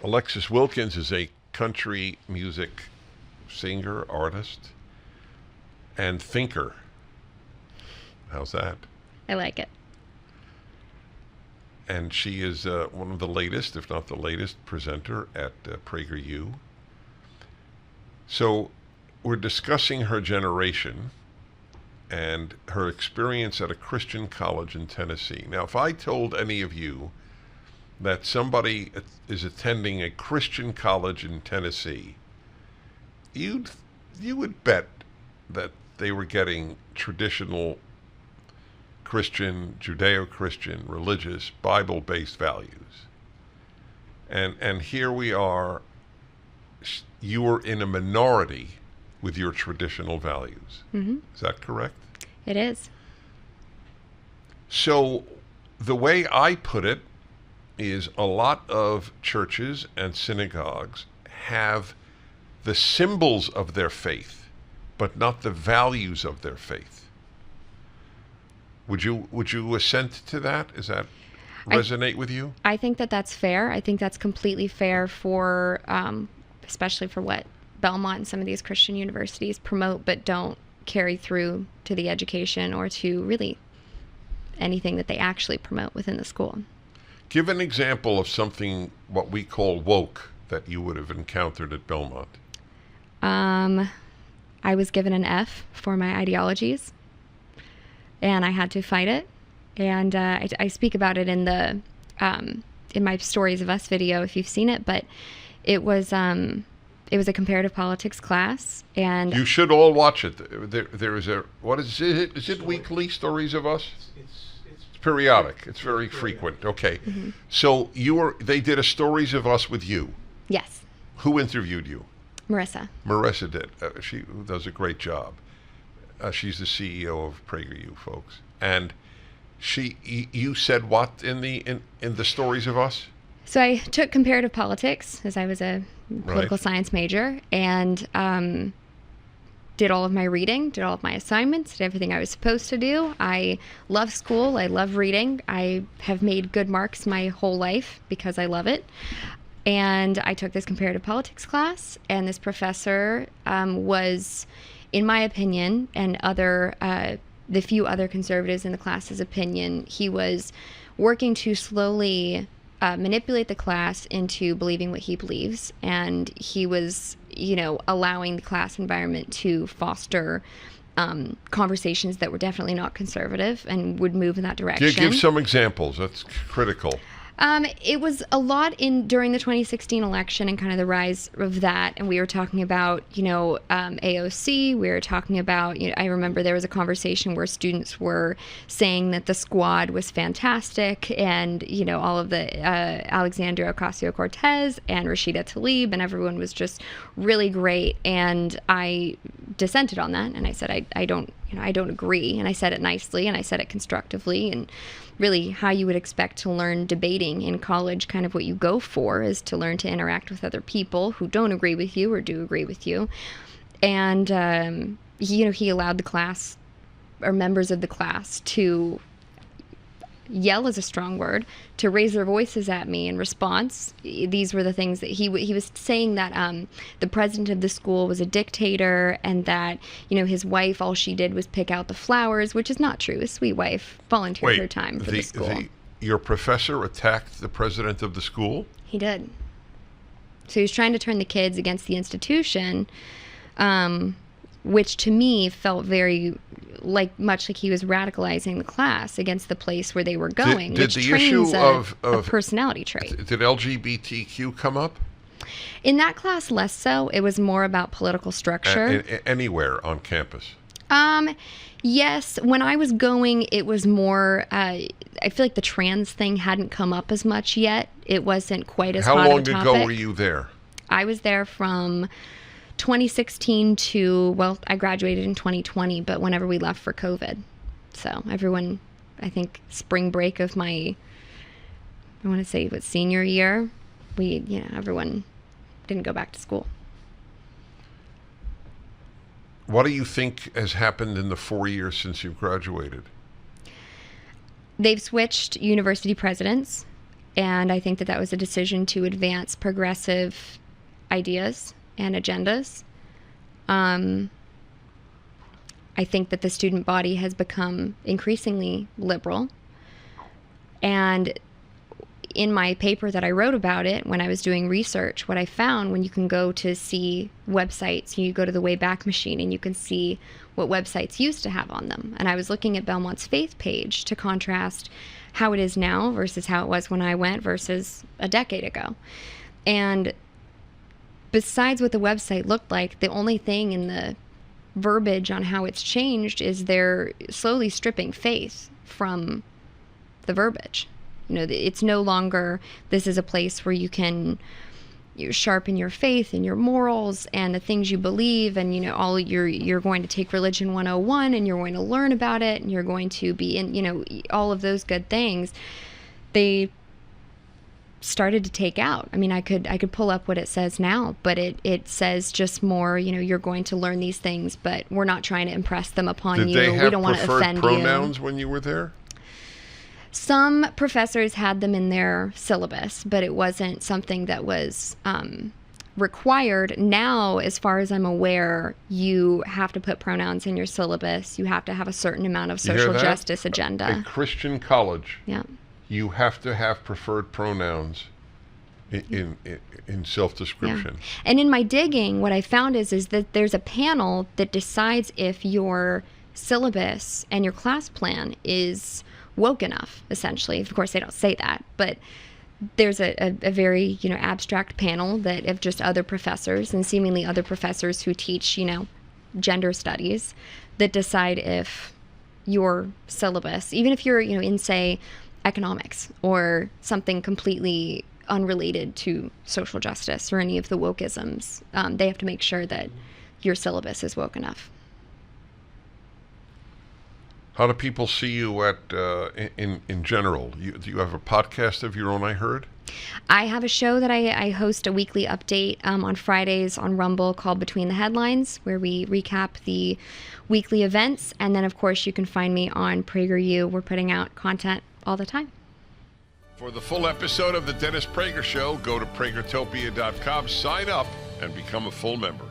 Alexis Wilkins is a country music singer, artist, and thinker. How's that? I like it. And she is one of the latest, if not the latest, presenter at Prager. So we're discussing her generation and her experience at a Christian college in Tennessee. Now, if I told any of you that somebody is attending a Christian college in Tennessee, you would bet that they were getting traditional Christian, Judeo-Christian, religious, Bible-based values. And here we are, you are in a minority with your traditional values. Mm-hmm. Is that correct? It is. So the way I put it is a lot of churches and synagogues have the symbols of their faith, but not the values of their faith. Would you assent to that? Does that resonate with you? I think that that's fair. I think that's completely fair for, especially for what Belmont and some of these Christian universities promote, but don't carry through to the education or to really anything that they actually promote within the school. Give an example of something, what we call woke, that you would have encountered at Belmont. I was given an F for my ideologies, and I had to fight it. And I speak about it in the in my Stories of Us video, if you've seen it. But it was a comparative politics class, and you should all watch it. There is a, what is it? Is it weekly, Stories of Us? It's periodic. It's very frequent. Okay. Mm-hmm. So they did a Stories of Us with you. Yes. Who interviewed you? Marissa. Marissa did. She does a great job. She's the CEO of PragerU, folks. And you said what in the Stories of Us? So I took comparative politics, as I was a political science major, and did all of my reading, did all of my assignments, did everything I was supposed to do. I love school. I love reading. I have made good marks my whole life because I love it. And I took this comparative politics class, and this professor was, in my opinion, and the few other conservatives in the class's opinion, he was working to slowly manipulate the class into believing what he believes. And he was, allowing the class environment to foster conversations that were definitely not conservative and would move in that direction. Give some examples. That's critical. It was a lot during the 2016 election and kind of the rise of that. And we were talking about, AOC. We were talking about, I remember there was a conversation where students were saying that the squad was fantastic and, all of the Alexandria Ocasio-Cortez and Rashida Tlaib and everyone was just really great. And I dissented on that. And I said, I don't agree. And I said it nicely and I said it constructively. And really how you would expect to learn debating in college, kind of what you go for is to learn to interact with other people who don't agree with you or do agree with you. And, he allowed the class or members of the class to yell is a strong word, to raise their voices at me in response. These were the things that he was saying, that the president of the school was a dictator and that, his wife, all she did was pick out the flowers, which is not true. His sweet wife volunteered her time for the school. Your professor attacked the president of the school? He did. So he was trying to turn the kids against the institution, which to me felt very much like he was radicalizing the class against the place where they were going, which the trains issue of personality trait. Did LGBTQ come up? In that class, less so. It was more about political structure. Anywhere on campus? Yes. When I was going, it was more, I feel like the trans thing hadn't come up as much yet. It wasn't quite as hot of a topic. How long ago were you there? I was there from 2016 to, I graduated in 2020, but whenever we left for COVID. So everyone, I think spring break of my, I want to say senior year, everyone didn't go back to school. What do you think has happened in the 4 years since you've graduated? They've switched university presidents. And I think that that was a decision to advance progressive ideas and agendas. I think that the student body has become increasingly liberal. And in my paper that I wrote about it, when I was doing research, what I found, when you can go to see websites, you go to the Wayback Machine and you can see what websites used to have on them. And I was looking at Belmont's faith page to contrast how it is now versus how it was when I went versus a decade ago. And besides what the website looked like, the only thing in the verbiage on how it's changed is they're slowly stripping faith from the verbiage. You know, it's no longer, this is a place where you can sharpen your faith and your morals and the things you believe, and, you know, all you're going to take religion 101 and you're going to learn about it and you're going to be in, you know, all of those good things. They started to take out. I mean, I could pull up what it says now, but it says just more, you know, you're going to learn these things, but we're not trying to impress them upon you. We don't want to offend you. Did they have preferred pronouns when you were there? Some professors had them in their syllabus, but it wasn't something that was required. Now, as far as I'm aware, you have to put pronouns in your syllabus. You have to have a certain amount of social justice agenda. A Christian college. Yeah. You have to have preferred pronouns in self-description. Yeah. And in my digging, what I found is that there's a panel that decides if your syllabus and your class plan is woke enough, essentially. Of course, they don't say that, but there's a very, you know, abstract panel that of just other professors and seemingly other professors who teach, you know, gender studies, that decide if your syllabus, even if you're, you know, in, say, economics or something completely unrelated to social justice or any of the wokeisms, they have to make sure that your syllabus is woke enough. How do people see you at in general? Do you have a podcast of your own, I heard? I have a show that I host, a weekly update on Fridays on Rumble, called Between the Headlines, where we recap the weekly events. And then, of course, you can find me on PragerU. We're putting out content all the time. For the full episode of The Dennis Prager Show, go to pragertopia.com, sign up, and become a full member.